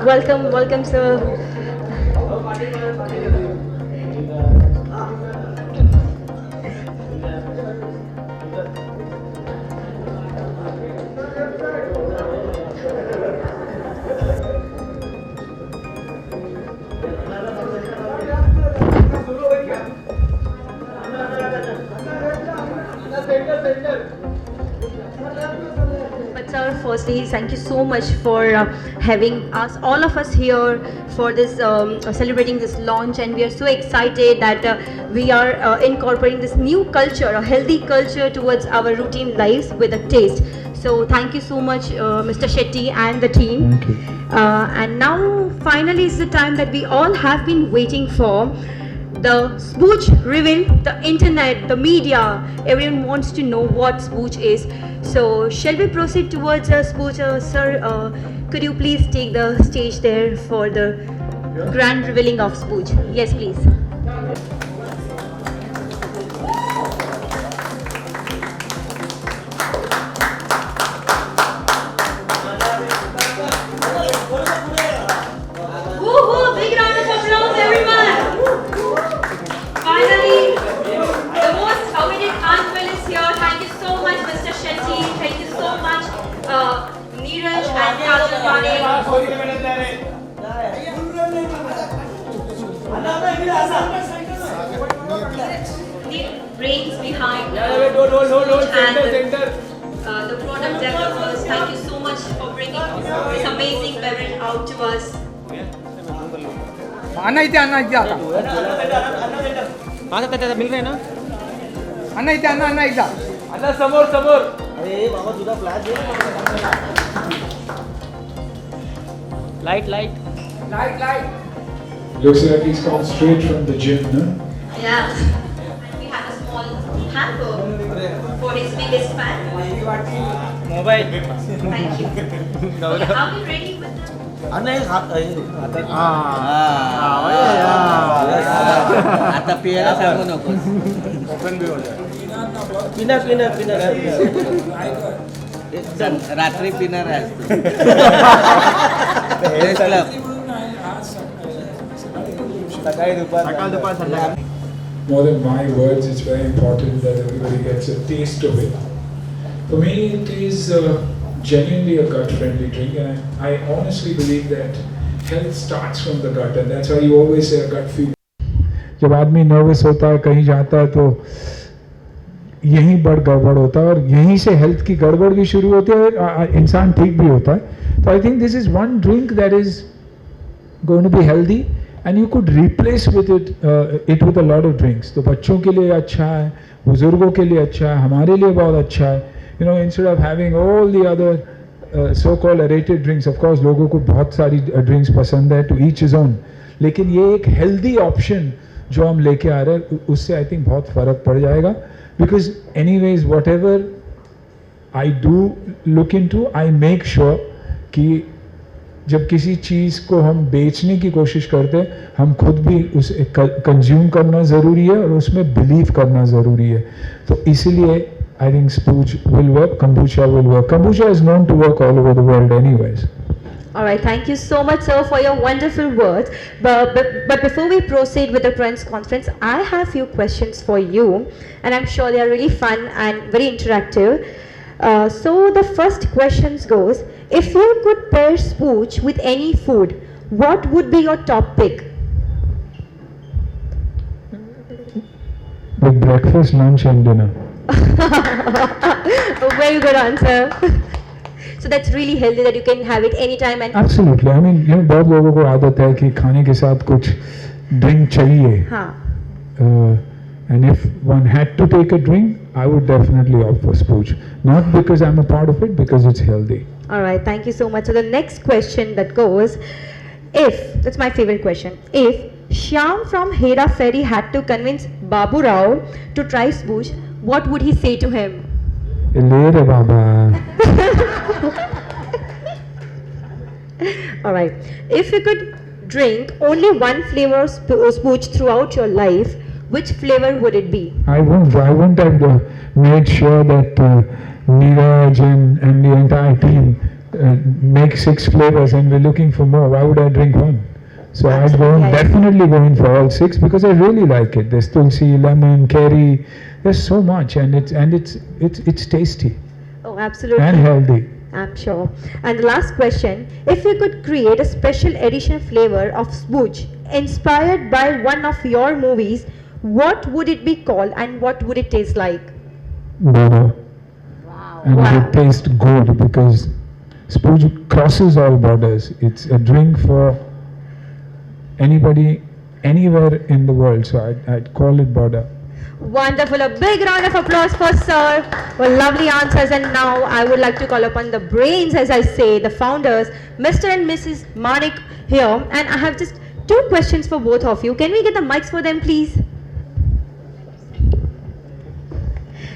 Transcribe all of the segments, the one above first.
Welcome, welcome, sir. But sir, firstly, thank you so much for having us, all of us here for this celebrating this launch, and we are so excited that we are incorporating this new culture, a healthy culture towards our routine lives with a taste. So thank you so much, Mr. Shetty and the team. Thank you. And now, finally, is the time that we all have been waiting for. The Spooch reveal, the internet, the media, everyone wants to know what Spooch is. So, shall we proceed towards Spooch? Sir, could you please take the stage there for the grand revealing of Spooch? Yes, please. Woohoo! Big round of applause, everyone! Finally, the most awaited unveil is here. Thank you so much, Mr. Shetty. Thank you so much, Neeraj and Kajal Parekh. The brains behind and the product developers. Thank you so much for bringing this amazing beverage out to us. अन्ना इथे आता माझा त्याचा मिल रहा है ना अन्ना इथे अन्ना इथे अन्ना समोर समोर अरे बाबा तुझा flash light light Looks like he's come straight from the gym, no? Yeah. We have a small hamper for his biggest fan. Mobile Thank you. Okay, are we ready with the... अन्न एक हात आता पियाला सांगू नको पिणार पिणार पिणार रात्री पिणार आहे सकाळी दुपार संध्याकाळ More than my words, it's very important that everybody gets a taste of it. For me, it is genuinely a gut-friendly drink, and I honestly believe that health starts from the gut, and that's why you always say a gut feel. जब आदमी nervous होता है कहीं जाता है तो यहीं बड़ गड़बड़ होता है और यहीं से हेल्थ की गड़बड़ भी शुरू होती है और इंसान ठीक भी होता है तो I think this is one drink that is going to be healthy and you could replace with it with a lot of drinks तो बच्चों के लिए अच्छा है बुजुर्गों के लिए अच्छा है हमारे लिए बहुत अच्छा है you know instead of having all the other so called aerated drinks of course लोगों को बहुत सारी ड्रिंक्स पसंद है टू ईच इज ओन लेकिन ये एक हेल्दी ऑप्शन जो हम लेके आ रहे हैं उससे आई थिंक बहुत फ़र्क पड़ जाएगा because anyways whatever I do look into I make sure कि जब किसी चीज़ को हम बेचने की कोशिश करते हैं हम खुद भी उसे कंज्यूम करना ज़रूरी है और उसमें बिलीव करना ज़रूरी है तो इसीलिए I think speech will work kombucha will work kombucha is known to work all over the world anyways. All right, thank you so much, sir, for your wonderful words. But before we proceed with the press conference, I have a few questions for you, and I'm sure they are really fun and very interactive. So the first question goes, if you could pair Spooch with any food, what would be your top pick? With breakfast, lunch and dinner. Very good answer. So that's really healthy that you can have it anytime and Absolutely. I mean, you know, बहुत लोगों को आदत है कि खाने के साथ कुछ ड्रिंक चाहिए. हाँ. And if one had to take a drink, I would definitely opt for Spooch. Not because I'm a part of it, because it's healthy. All right, thank you so much. So the next question that goes, that's my favorite question, if Shyam from Hera Ferry had to convince Babu Rao to try Spooch, what would he say to him? ले रे बाबा. All right, if you could drink only one flavor of Spooch throughout your life, which flavor would it be? I wouldn't have made sure that Neeraj and the entire team make 6 flavors and we're looking for more, why would I drink one? So I'd go Absolutely. definitely go in for all 6 because I really like it. There's tulsi, lemon, curry. There's so much, and it's tasty Oh, absolutely. and healthy. I'm sure. And the last question, if you could create a special edition flavor of spooch inspired by one of your movies, what would it be called and what would it taste like? Border. And it Wow. would taste good because spooch crosses all borders. It's a drink for anybody, anywhere in the world. So I'd call it border. Wonderful. A big round of applause for Sir. Well, lovely answers. And now I would like to call upon the brains, as I say, the founders, Mr. and Mrs. Manik here. And I have just 2 questions for both of you. Can we get the mics for them, please?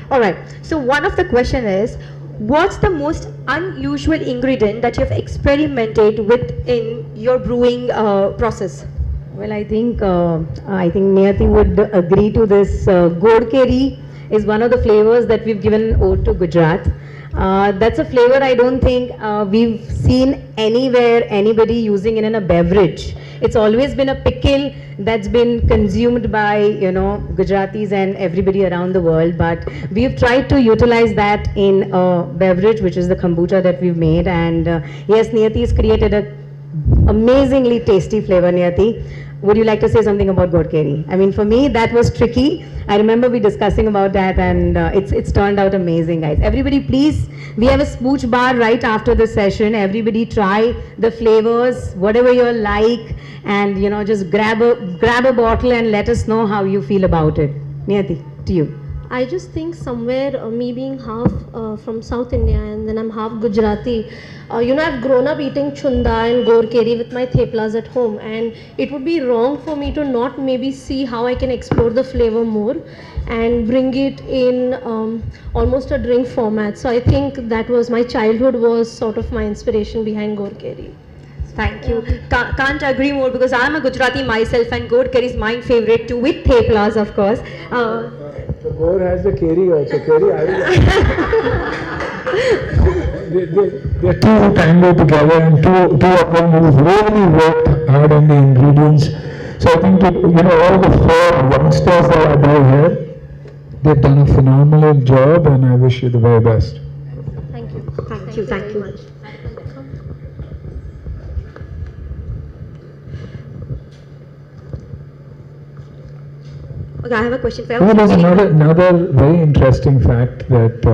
All right. So one of the question is, what's the most unusual ingredient that you've experimented with in your brewing process? Well, I think Niyati would agree to this. Gord Keri is one of the flavors that we've given ode to Gujarat. That's a flavor I don't think we've seen anywhere anybody using it in a beverage. It's always been a pickle that's been consumed by Gujaratis and everybody around the world. But we've tried to utilize that in a beverage, which is the kombucha that we've made. And yes, Niyati has created a amazingly tasty flavor. Niyati, would you like to say something about Gord Keri? I mean, for me, that was tricky. I remember we discussing about that, and it's turned out amazing, guys. Everybody, please, we have a spooch bar right after the session. Everybody try the flavors, whatever you like, and just grab a bottle and let us know how you feel about it. Niyati, to you. I just think somewhere, me being half from South India and then I'm half Gujarati, I've grown up eating chunda and gor keri with my theplas at home, and it would be wrong for me to not maybe see how I can explore the flavor more and bring it in almost a drink format. So I think that was my childhood was sort of my inspiration behind gor keri. Thank you. Can't agree more because I'm a Gujarati myself and Gord Keri is my favorite too, with theplas, of course. The boar has the curry also. Curry, they're two who tango together, and two of them who've really worked hard on the ingredients. So I think all the 4 youngsters that are there here, they've done a phenomenal job, and I wish you the very best. Thank you. Thank you. Thank you. Okay, I have a question for you. Oh, there's another very interesting fact that,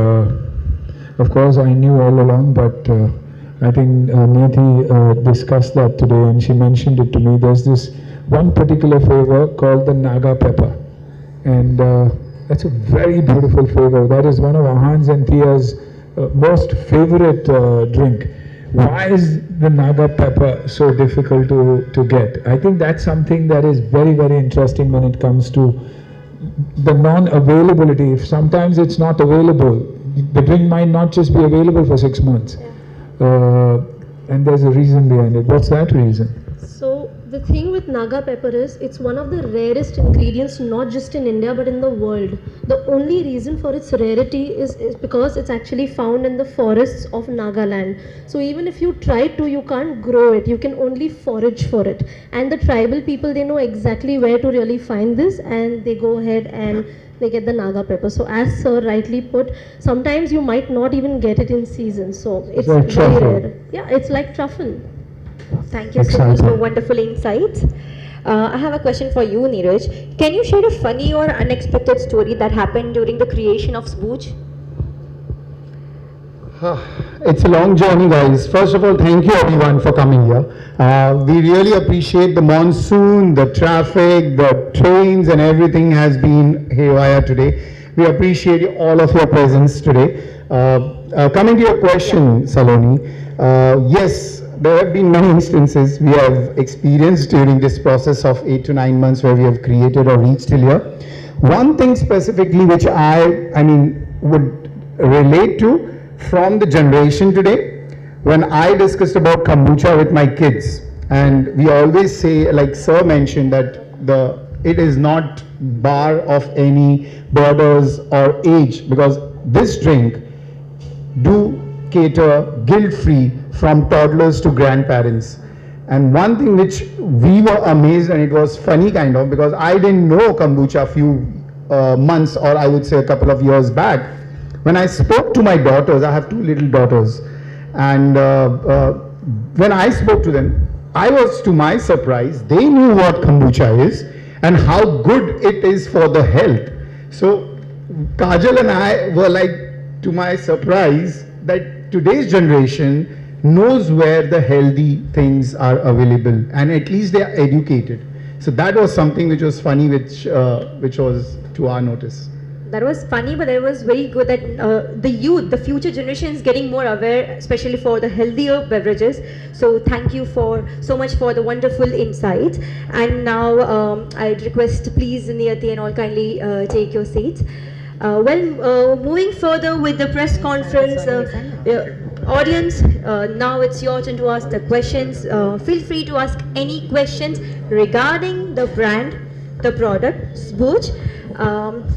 of course, I knew all along, but I think Niyati discussed that today, and she mentioned it to me. There's this one particular flavor called the Naga pepper, and that's a very beautiful flavor. That is one of Ahan's and Tia's most favorite drink. Why is the Naga pepper so difficult to get? I think that's something that is very, very interesting when it comes to the non-availability. If sometimes it's not available, the drink might not just be available for 6 months. And there's a reason behind it. What's that reason? So the thing with Naga pepper is it's one of the rarest ingredients not just in India but in the world. The only reason for its rarity is because it's actually found in the forests of Nagaland. So even if you try to, you can't grow it, you can only forage for it. And the tribal people, they know exactly where to really find this, and they go ahead and they get the Naga pepper. So as Sir rightly put, sometimes you might not even get it in season. So it's like very truffle. rare. Yeah, it's like truffle. Thank you so much Exciting. for wonderful insights. I have a question for you, Neeraj. Can you share a funny or unexpected story that happened during the creation of Spooch? It's a long journey, guys. First of all, thank you everyone for coming here. We really appreciate the monsoon, the traffic, the trains and everything has been haywire today. We appreciate all of your presence today. Coming to your question, Saloni, yes, there have been many instances we have experienced during this process of 8 to 9 months where we have created or reached till here. One thing specifically which I would relate to from the generation today, when I discussed about kombucha with my kids, and we always say, like Sir mentioned, that it is not bar of any borders or age, because this drink do cater guilt-free from toddlers to grandparents. And one thing which we were amazed, and it was funny kind of, because I didn't know kombucha a few months, or I would say a couple of years back. When I spoke to my daughters, I have two little daughters, and when I spoke to them, I was, to my surprise, they knew what kombucha is and how good it is for the health. So Kajal and I were like, to my surprise, that today's generation knows where the healthy things are available, and at least they are educated. So that was something which was funny, which was to our notice. That was funny, but it was very good that the youth, the future generation is getting more aware, especially for the healthier beverages. So thank you so much for the wonderful insights. And now I'd request, please, Niyati and all, kindly take your seats. Moving further with the press conference, audience, now it's your turn to ask the questions. Feel free to ask any questions regarding the brand, the product, Sbooch.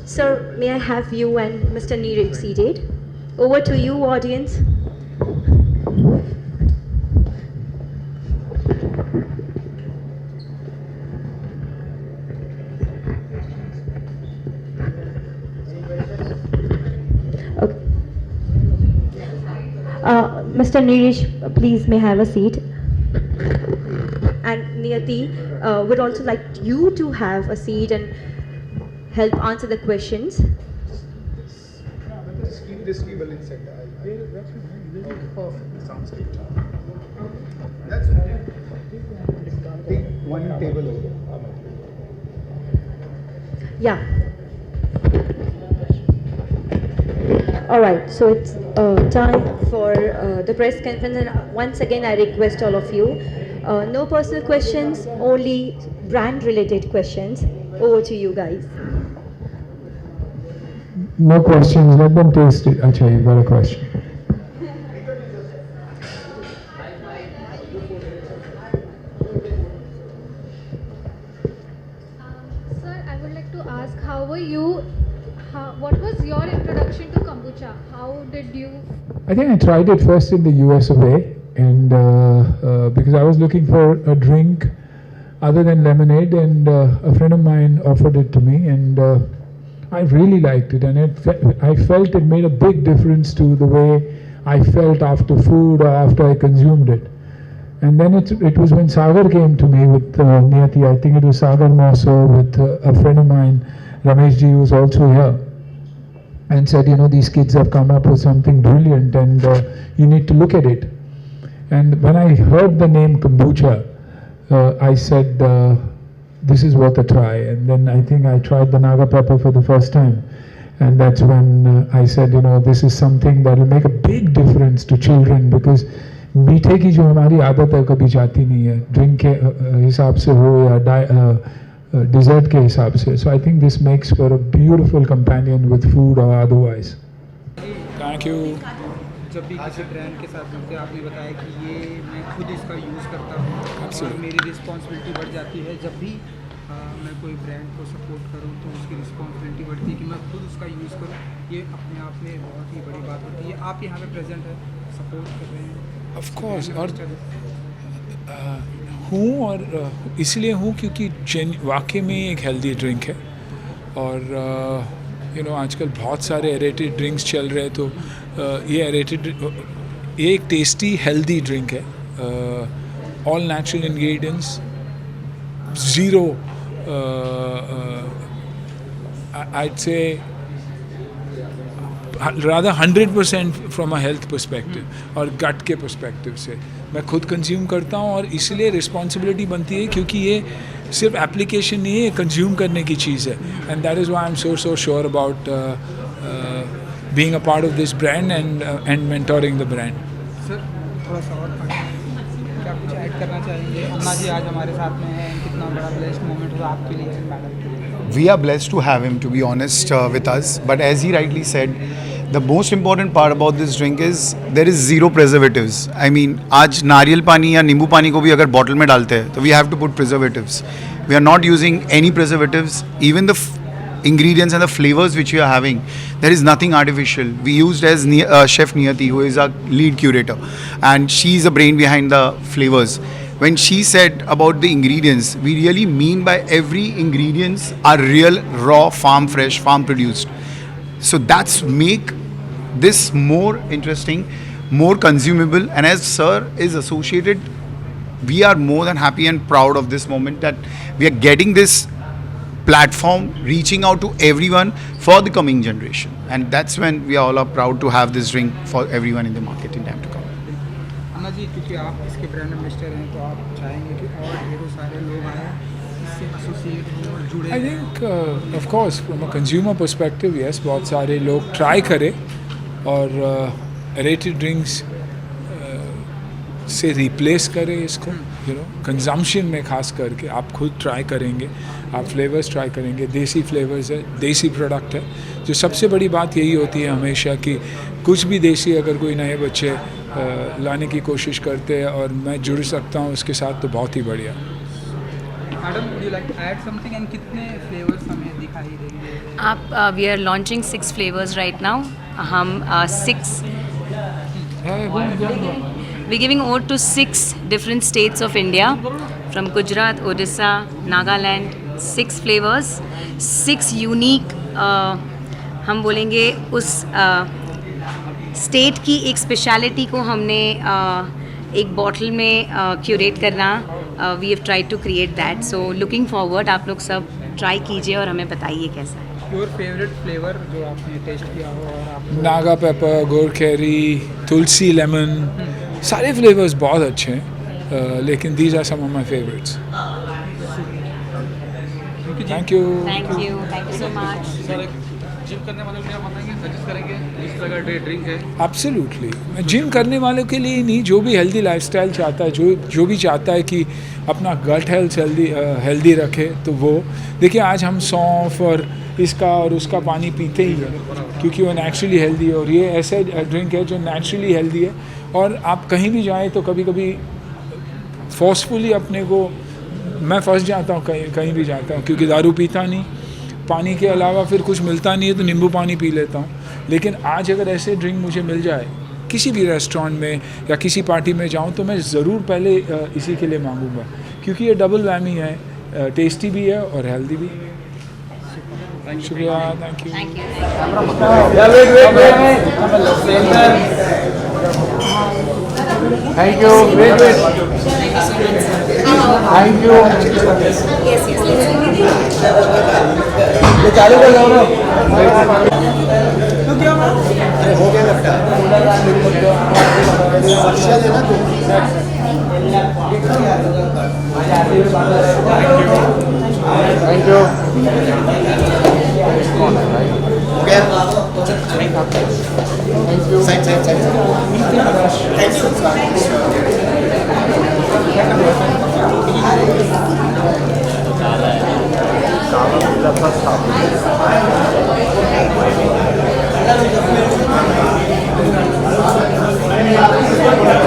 Sir, may I have you and Mr. Neeraj seated? Over to you, audience. Okay. Mr. Neeraj, please may have a seat. And Niyati, would also like you to have a seat and help answer the questions. This table inside. Perfect. Sounds good. That's take one table over. Yeah. All right. So it's time for the press conference, and once again I request all of you, no personal questions, only brand-related questions. Over to you guys. No questions, let them taste it. Acha, you've got a question. Sir, I would like to ask, how were you, what was your introduction to kombucha? How did you? I think I tried it first in the US of A, and because I was looking for a drink other than lemonade, and a friend of mine offered it to me, and I really liked it, and I felt it made a big difference to the way I felt after food or after I consumed it. And then it was when Sagar came to me with Niyati, I think it was Sagar Mosso with a friend of mine, Ramesh ji, who was also here, and said, you know, these kids have come up with something brilliant, and you need to look at it. And when I heard the name kombucha, I said, this is worth a try. And then I think I tried the Naga pepper for the first time, and that's when I said, you know, this is something that will make a big difference to children, because मीठे की जो हमारी आदत है कभी जाती नहीं है, ड्रिंक के हिसाब से हो या डिजर्ट के हिसाब से. So I think this makes for a beautiful companion with food or otherwise. Thank you. जब भी किसी ब्रांड के साथ मिलते हैं, आपने बताया कि ये मैं खुद इसका यूज़ करता हूँ और मेरी रिस्पॉन्सिबिलिटी बढ़ जाती है. जब भी मैं कोई ब्रांड को सपोर्ट करूँ तो उसकी रिस्पॉन्सिबिलिटी बढ़ती है कि मैं खुद उसका यूज़ करूँ. ये अपने आप में बहुत ही बड़ी बात होती है. आप यहाँ पे प्रेजेंट है, सपोर्ट कर रहे हैं. ऑफ कोर्स, और हूँ, और इसलिए हूँ क्योंकि वाकई में एक हेल्दी ड्रिंक है. और यू नो आजकल बहुत सारे एरेटेड ड्रिंक्स चल रहे हैं, तो ये एरेटेड, ये एक टेस्टी हेल्दी ड्रिंक है. All natural ingredients, zero I'd say rather 100% from a health perspective और गट के पर्सपेक्टिव से मैं खुद कंज्यूम करता हूँ. और इसलिए रिस्पॉन्सिबिलिटी बनती है क्योंकि ये सिर्फ एप्लीकेशन नहीं है, ये कंज्यूम करने की चीज़ है. And that is why I am so sure about being a part of this brand and mentoring the brand. Sir थोड़ा सा और क्या कुछ ऐड करना चाहेंगे? अन्ना जी आज हमारे साथ में हैं, कितना बड़ा ब्लेस्ड मोमेंट था आपके लिए एंड मैडम के लिए. We are blessed to have him, to be honest, with us. But as he rightly said, the most important part about this drink is there is zero preservatives. I mean, आज नारियल पानी या नींबू पानी को भी अगर बॉटल में डालते हैं तो we have to put preservatives. We are not using any preservatives. Even the ingredients and the flavors which we are having, There is nothing artificial. We used as Chef Niyati, who is our lead curator, and she's the brain behind the flavors. When she said about the ingredients, we really mean by every ingredients are real, raw, farm fresh, farm produced. So that's make this more interesting, more consumable, and as sir is associated, we are more than happy and proud of this moment that we are getting this platform, reaching out to everyone for the coming generation, and that's when we all are proud to have this drink for everyone in the market in time to come. अन्ना जी, क्योंकि आप इसके brand ambassador हैं, तो आप चाहेंगे कि और ढेरों सारे लोग आए इससे एसोसिएट हों और जुड़े? I think of course from a consumer perspective, yes, बहुत सारे लोग ट्राई करें और एरेटेड ड्रिंक्स से रिप्लेस करें इसको, यू नो, कंजम्पशन में खास करके आप खुद ट्राई करेंगे, आप फ्लेवर्स ट्राई करेंगे, देसी फ्लेवर्स है, देसी प्रोडक्ट है। जो सबसे बड़ी बात यही होती है हमेशा कि कुछ भी देसी अगर कोई नए बच्चे लाने की कोशिश करते हैं और मैं जुड़ सकता हूँ उसके साथ, तो बहुत ही बढ़िया। Madam, would you like to add something, and कितने फ्लेवर्स हमें दिखाई देंगे? आप we are launching 6 flavours right now. हम 6 we're giving ode to 6 different states of India, from Gujarat, Odisha, Nagaland. 6 flavors, 6 unique हम बोलेंगे उस स्टेट की एक स्पेशलिटी को हमने एक बॉटल में क्यूरेट करना, we have tried to create that. So looking forward, आप लोग सब ट्राई कीजिए और हमें बताइए कैसा है। योर फेवरेट फ्लेवर जो आपने टेस्ट किया हो? और आप नागा पेपर, गोरखेरी, तुलसी लेमन, सारे फ्लेवर्स बहुत अच्छे हैं, लेकिन these are some of my favourites. Thank you so much. Sir, gym करने वालों के लिए आप बताएंगे, सजेस्ट करेंगे इस तरह का ड्रिंक है? एब्सोल्युटली, मैं जिम करने वालों के लिए नहीं, जो भी हेल्दी लाइफस्टाइल चाहता है, जो भी चाहता है कि अपना गट हेल्थ हेल्दी रखे, तो वो देखिए, आज हम सौंफ और इसका और उसका पानी पीते ही है क्योंकि वो नेचुरली हेल्दी है, और ये ऐसा ड्रिंक है जो नेचुरली हेल्दी है। और आप कहीं भी जाएं तो कभी कभी फोर्सफुली अपने को, मैं फंस जाता हूँ कहीं भी जाता हूँ, क्योंकि दारू पीता नहीं, पानी के अलावा फिर कुछ मिलता नहीं है, तो नींबू पानी पी लेता हूँ। लेकिन आज अगर ऐसे ड्रिंक मुझे मिल जाए किसी भी रेस्टोरेंट में या किसी पार्टी में जाऊँ, तो मैं ज़रूर पहले इसी के लिए मांगूँगा, क्योंकि ये डबल वैमी है, टेस्टी भी है और हेल्दी भी। शुक्रिया, thank you. Thank you. Wait. Thank you. ये चालू कर लो ना। तो क्या हो गया लगता है? Thank you. Thank you.